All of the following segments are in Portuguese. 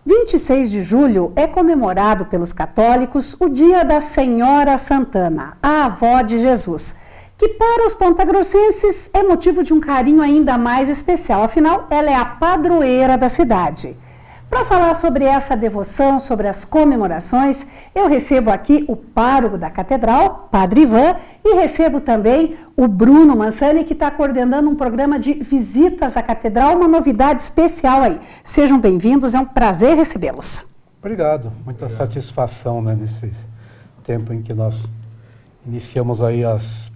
26 de julho é comemorado pelos católicos o Dia da Senhora Santana, a avó de Jesus, que para os pontagrossenses é motivo de um carinho ainda mais especial, afinal, ela é a padroeira da cidade. Para falar sobre essa devoção, sobre as comemorações, eu recebo aqui o pároco da Catedral, Padre Ivan, e recebo também o Bruno Mansani, que está coordenando um programa de visitas à Catedral, uma novidade especial aí. Sejam bem-vindos, é um prazer recebê-los. Obrigado, muita satisfação, né, nesse tempo em que nós iniciamos aí as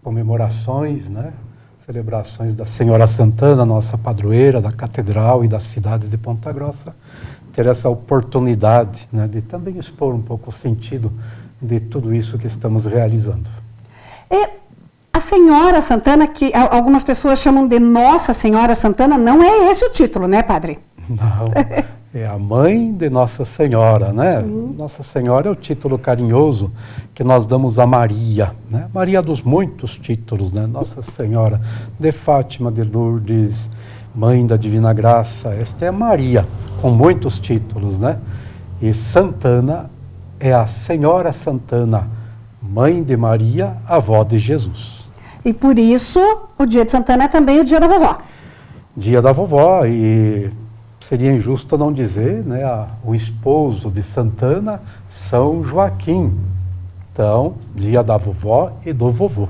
comemorações, né, celebrações da Senhora Santana, nossa padroeira da Catedral e da cidade de Ponta Grossa, ter essa oportunidade, né, de também expor um pouco o sentido de tudo isso que estamos realizando. E a Senhora Santana, que algumas pessoas chamam de Nossa Senhora Santana, não é esse o título, né, padre? Não, é a mãe de Nossa Senhora, né? Nossa Senhora é o título carinhoso que nós damos a Maria, né? Maria dos muitos títulos, né? Nossa Senhora de Fátima, de Lourdes, Mãe da Divina Graça. Esta é Maria, com muitos títulos, né? E Santana é a Senhora Santana, Mãe de Maria, avó de Jesus. E por isso, o dia de Santana é também o dia da vovó. Dia da vovó, e seria injusto não dizer, né, o esposo de Santana, São Joaquim. Então, dia da vovó e do vovô.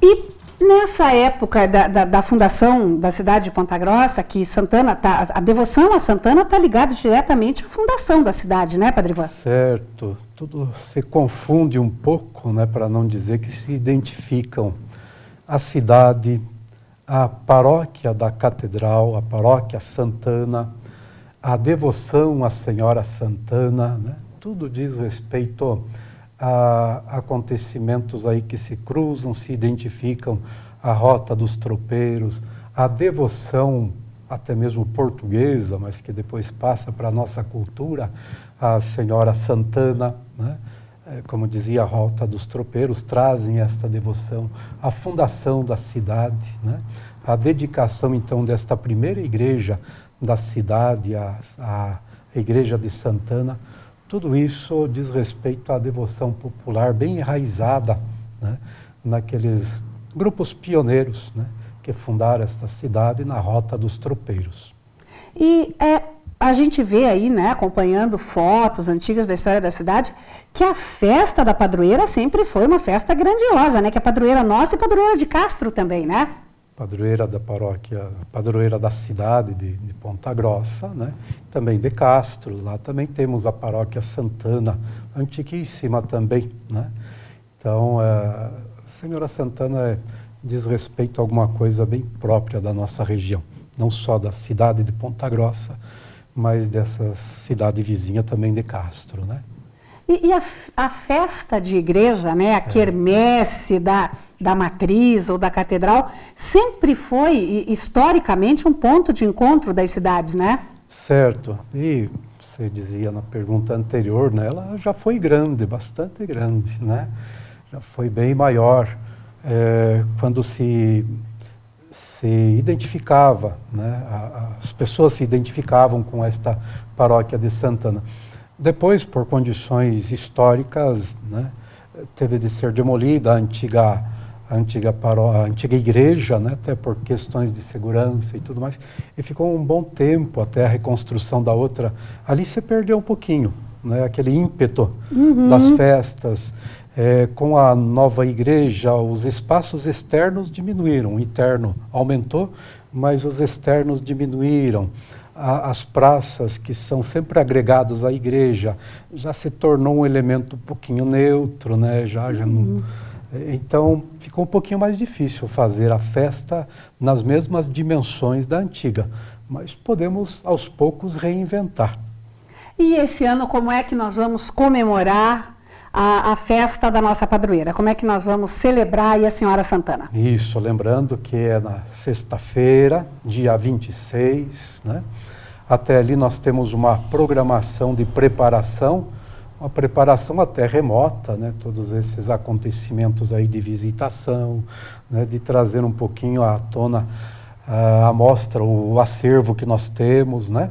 E nessa época da fundação da cidade de Ponta Grossa, que Santana a devoção a Santana está ligada diretamente à fundação da cidade, né, Padre Ivan? Certo. Tudo se confunde um pouco, né, para não dizer que se identificam a cidade, a paróquia da Catedral, a paróquia Santana, a devoção à Senhora Santana, né? Tudo diz respeito a acontecimentos aí que se cruzam, se identificam, a rota dos tropeiros, a devoção até mesmo portuguesa, mas que depois passa para a nossa cultura, a Senhora Santana, né? Como dizia a Rota dos Tropeiros, trazem esta devoção, a fundação da cidade, né? A dedicação, então, desta primeira igreja da cidade, a igreja de Santana, tudo isso diz respeito à devoção popular bem enraizada, né, naqueles grupos pioneiros, né, que fundaram esta cidade na Rota dos Tropeiros. E a gente vê aí, né, acompanhando fotos antigas da história da cidade, que a festa da padroeira sempre foi uma festa grandiosa, né? Que a padroeira nossa e padroeira de Castro também, né? Padroeira da paróquia, padroeira da cidade de Ponta Grossa, né? Também de Castro. Lá também temos a paróquia Santana, antiquíssima também, né? Então, a Senhora Santana diz respeito a alguma coisa bem própria da nossa região, não só da cidade de Ponta Grossa, mas dessa cidade vizinha também de Castro, né? E a festa de igreja, né, a quermesse da matriz ou da catedral, sempre foi, historicamente, um ponto de encontro das cidades, né? Certo. E você dizia na pergunta anterior, né, ela já foi grande, bastante grande, né? Já foi bem maior. Quando se identificava, né? As pessoas se identificavam com esta paróquia de Santana. Depois, por condições históricas, né, teve de ser demolida a antiga igreja, né, até por questões de segurança e tudo mais, e ficou um bom tempo até a reconstrução da outra. Ali se perdeu um pouquinho, né, aquele ímpeto das festas. Com a nova igreja, os espaços externos diminuíram, o interno aumentou, mas os externos diminuíram. As praças, que são sempre agregadas à igreja, já se tornou um elemento um pouquinho neutro, né? Já não... Então, ficou um pouquinho mais difícil fazer a festa nas mesmas dimensões da antiga, mas podemos, aos poucos, reinventar. E esse ano, como é que nós vamos comemorar a festa da nossa padroeira? Como é que nós vamos celebrar aí a Senhora Santana? Isso, lembrando que é na sexta-feira, dia 26, né? Até ali nós temos uma programação de preparação, uma preparação até remota, né? Todos esses acontecimentos aí de visitação, né? De trazer um pouquinho à tona a amostra, o acervo que nós temos, né?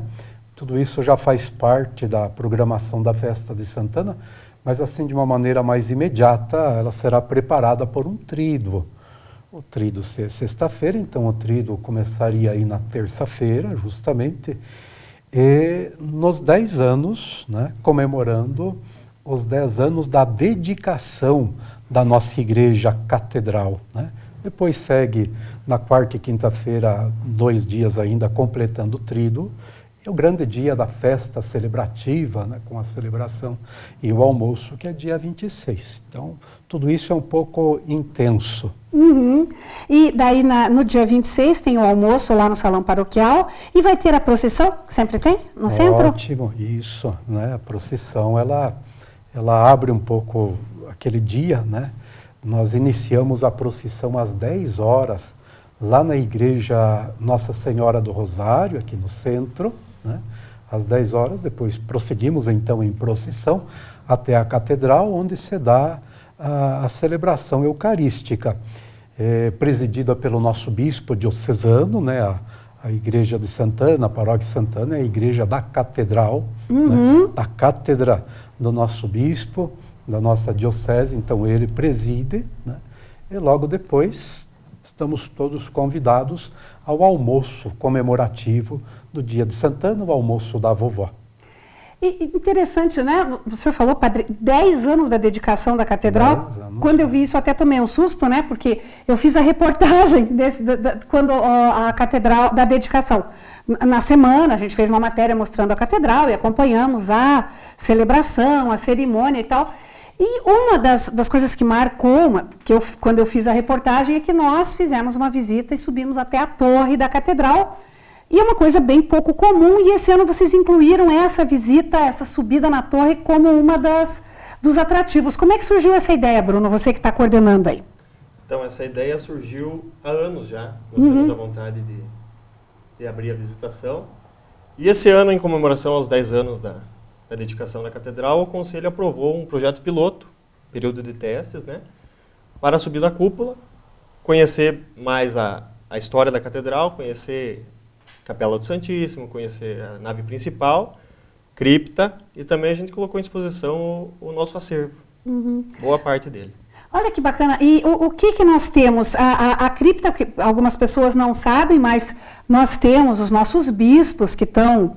tudo isso já faz parte da programação da festa de Santana, mas assim de uma maneira mais imediata, ela será preparada por um tríduo. O tríduo é sexta-feira, então o tríduo começaria aí na terça-feira, justamente, e nos 10 anos, né, comemorando os 10 anos da dedicação da nossa igreja catedral, né? Depois segue na quarta e quinta-feira, 2 dias ainda completando o tríduo, e o grande dia da festa celebrativa, né, com a celebração e o almoço, que é dia 26. Então, tudo isso é um pouco intenso. Uhum. E daí no dia 26 tem o almoço lá no salão paroquial e vai ter a procissão, que sempre tem, no centro? Ótimo, isso, né? A procissão, ela abre um pouco aquele dia, né? Nós iniciamos a procissão às 10 horas, lá na igreja Nossa Senhora do Rosário, aqui no centro, né? Às 10 horas, depois prosseguimos então em procissão até a catedral, onde se dá a celebração eucarística, presidida pelo nosso bispo diocesano, né? A igreja de Santana, a paróquia Santana, é a igreja da catedral, né? Da cátedra do nosso bispo, da nossa diocese, então ele preside, né? E logo depois estamos todos convidados ao almoço comemorativo do dia de Santana, o almoço da vovó. E interessante, né? O senhor falou, padre, 10 anos da dedicação da catedral. 10 anos. Quando eu vi isso, eu até tomei um susto, né? Porque eu fiz a reportagem quando a catedral da dedicação. Na semana, a gente fez uma matéria mostrando a catedral e acompanhamos a celebração, a cerimônia e tal. E uma das coisas que marcou, quando eu fiz a reportagem, é que nós fizemos uma visita e subimos até a torre da catedral. E é uma coisa bem pouco comum, e esse ano vocês incluíram essa visita, essa subida na torre, como uma dos atrativos. Como é que surgiu essa ideia, Bruno, você que está coordenando aí? Então, essa ideia surgiu há anos já. Nós temos a vontade de abrir a visitação. E esse ano, em comemoração aos 10 anos da dedicação da catedral, o Conselho aprovou um projeto piloto, período de testes, né, para subir da cúpula, conhecer mais a história da catedral, conhecer a Capela do Santíssimo, conhecer a nave principal, cripta, e também a gente colocou em exposição o nosso acervo, boa parte dele. Olha que bacana. E o que nós temos? A cripta, que algumas pessoas não sabem, mas nós temos os nossos bispos que estão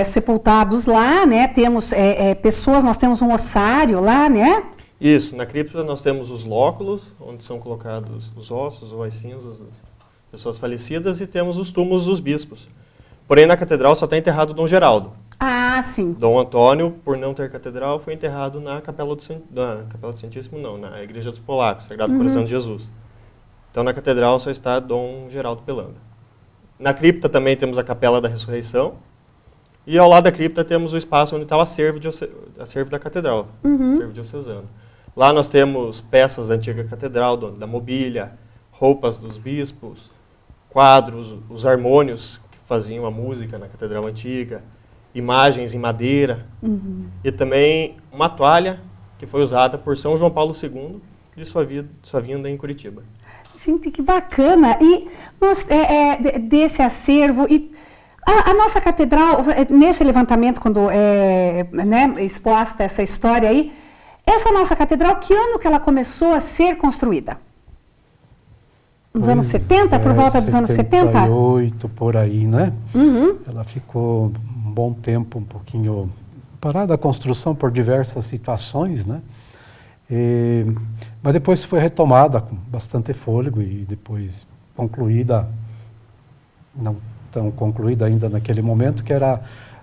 sepultados lá, né? Temos pessoas, nós temos um ossário lá, né? Isso, na cripta nós temos os lóculos, onde são colocados os ossos ou as cinzas das pessoas falecidas, e temos os túmulos dos bispos. Porém, na catedral só está enterrado Dom Geraldo. Ah, sim. Dom Antônio, por não ter catedral, foi enterrado na Capela do Santíssimo, não, na Igreja dos Polacos, Sagrado Coração de Jesus. Então, na catedral só está Dom Geraldo Pelanda. Na cripta também temos a Capela da Ressurreição, e ao lado da cripta temos o espaço onde está o acervo da catedral, acervo diocesano. Lá nós temos peças da antiga catedral, da mobília, roupas dos bispos, quadros, os harmônios que faziam a música na catedral antiga, imagens em madeira, e também uma toalha que foi usada por São João Paulo II de sua vinda em Curitiba. Gente, que bacana! E desse acervo, e a nossa catedral, nesse levantamento, quando exposta essa história aí, essa nossa catedral, que ano que ela começou a ser construída? Nos anos 70, por volta dos anos 70? 78, por aí, né? Ela ficou um bom tempo, um pouquinho parada a construção por diversas situações, né? Mas depois foi retomada com bastante fôlego e depois concluída, não tão concluída ainda naquele momento, que era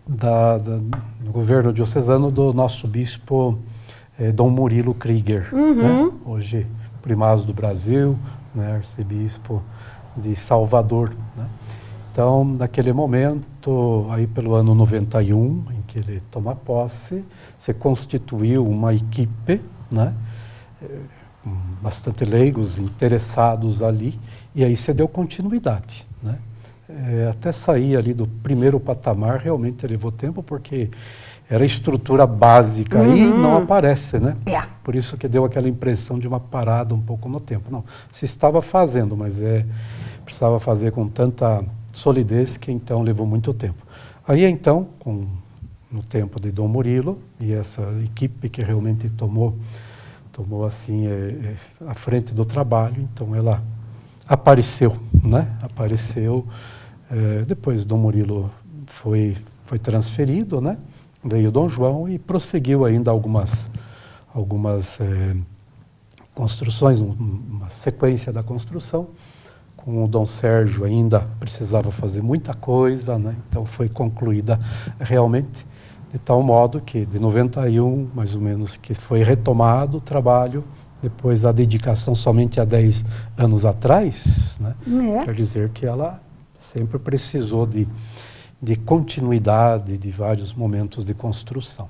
do governo diocesano do nosso bispo Dom Murilo Krieger, né? Hoje primaz do Brasil, né, arcebispo de Salvador, né? Então, naquele momento, aí pelo ano 91, em que ele toma posse, se constituiu uma equipe, né, com bastante leigos interessados ali, e aí se deu continuidade, né? Até sair ali do primeiro patamar, realmente levou tempo, porque era estrutura básica e não aparece, né? Por isso que deu aquela impressão de uma parada um pouco no tempo. Não, se estava fazendo, mas precisava fazer com tanta solidez que então levou muito tempo. Aí então, no tempo de Dom Murilo, e essa equipe que realmente tomou assim a frente do trabalho, então ela apareceu, né? Apareceu, depois Dom Murilo foi transferido, né? Veio Dom João e prosseguiu ainda algumas construções, uma sequência da construção. Com o Dom Sérgio ainda precisava fazer muita coisa, né? Então foi concluída realmente, de tal modo que de 91, mais ou menos, que foi retomado o trabalho, depois a dedicação somente há 10 anos atrás, né? Quer dizer que ela sempre precisou de continuidade de vários momentos de construção.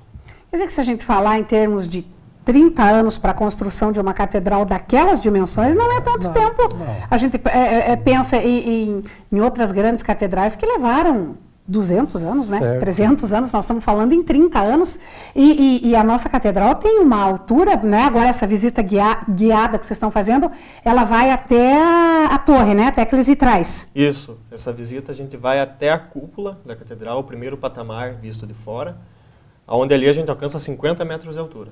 Quer dizer que se a gente falar em termos de 30 anos para a construção de uma catedral daquelas dimensões, não é tanto tempo. Não. A gente pensa em outras grandes catedrais que levaram 200 anos, né? 300 anos, nós estamos falando em 30 anos, e a nossa catedral tem uma altura, né? Agora essa visita guiada que vocês estão fazendo, ela vai até a torre, né? Até aqueles vitrais. Isso, essa visita a gente vai até a cúpula da catedral, o primeiro patamar visto de fora, onde ali a gente alcança 50 metros de altura.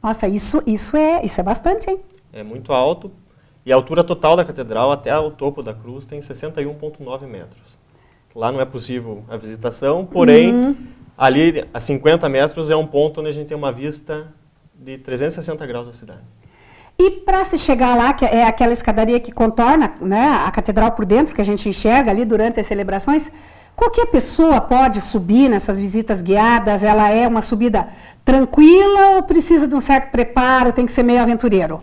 Nossa, isso é bastante, hein? É muito alto, e a altura total da catedral até o topo da cruz tem 61,9 metros. Lá não é possível a visitação, porém, ali a 50 metros é um ponto onde a gente tem uma vista de 360 graus da cidade. E para se chegar lá, que é aquela escadaria que contorna, né, a catedral por dentro, que a gente enxerga ali durante as celebrações, qualquer pessoa pode subir nessas visitas guiadas? Ela é uma subida tranquila ou precisa de um certo preparo, tem que ser meio aventureiro?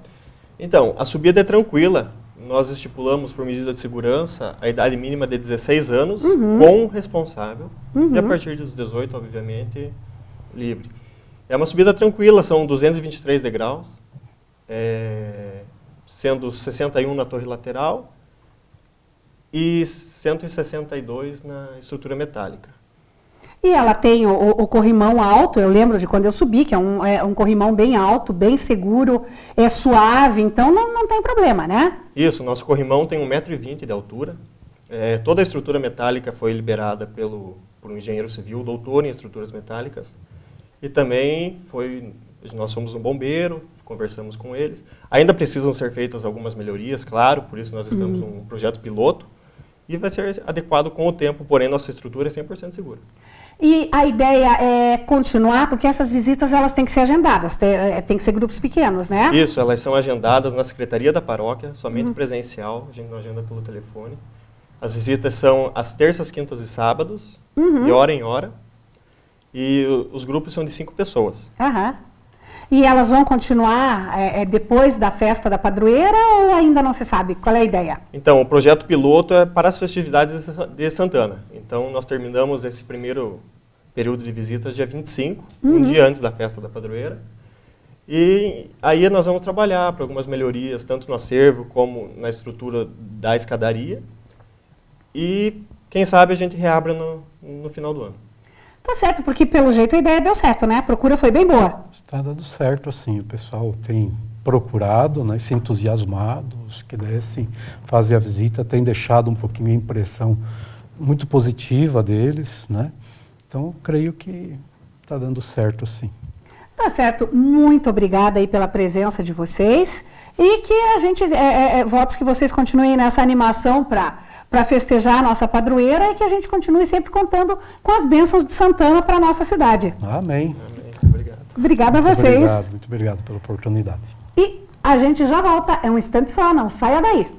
Então, a subida é tranquila. Nós estipulamos, por medida de segurança, a idade mínima de 16 anos, com responsável, e a partir dos 18, obviamente, livre. É uma subida tranquila, são 223 degraus, sendo 61 na torre lateral e 162 na estrutura metálica. E ela tem o corrimão alto, eu lembro de quando eu subi, que é um corrimão bem alto, bem seguro, é suave, então não tem problema, né? Isso, nosso corrimão tem 1,20 m de altura. Toda a estrutura metálica foi liberada por um engenheiro civil, doutor em estruturas metálicas. E também nós somos um bombeiro, conversamos com eles. Ainda precisam ser feitas algumas melhorias, claro, por isso nós estamos num projeto piloto. E vai ser adequado com o tempo, porém nossa estrutura é 100% segura. E a ideia é continuar, porque essas visitas elas têm que ser agendadas, tem que ser grupos pequenos, né? Isso, elas são agendadas na Secretaria da Paróquia, somente presencial, a gente não agenda pelo telefone. As visitas são às terças, quintas e sábados, de hora em hora, e os grupos são de 5 pessoas. E elas vão continuar depois da festa da padroeira ou ainda não se sabe? Qual é a ideia? Então, o projeto piloto é para as festividades de Santana. Então, nós terminamos esse primeiro período de visitas dia 25, um dia antes da festa da padroeira. E aí nós vamos trabalhar para algumas melhorias, tanto no acervo como na estrutura da escadaria. E, quem sabe, a gente reabra no final do ano. Tá certo, porque pelo jeito a ideia deu certo, né? A procura foi bem boa. Está dando certo, assim, o pessoal tem procurado, né, se entusiasmado, os que descem, fazem a visita, tem deixado um pouquinho a impressão muito positiva deles, né? Então, creio que está dando certo, sim. Tá certo, muito obrigada aí pela presença de vocês e que a gente, votos que vocês continuem nessa animação para festejar a nossa padroeira e que a gente continue sempre contando com as bênçãos de Santana para a nossa cidade. Amém. Obrigado. Obrigada a vocês. Muito obrigado pela oportunidade. E a gente já volta, é um instante só, não saia daí.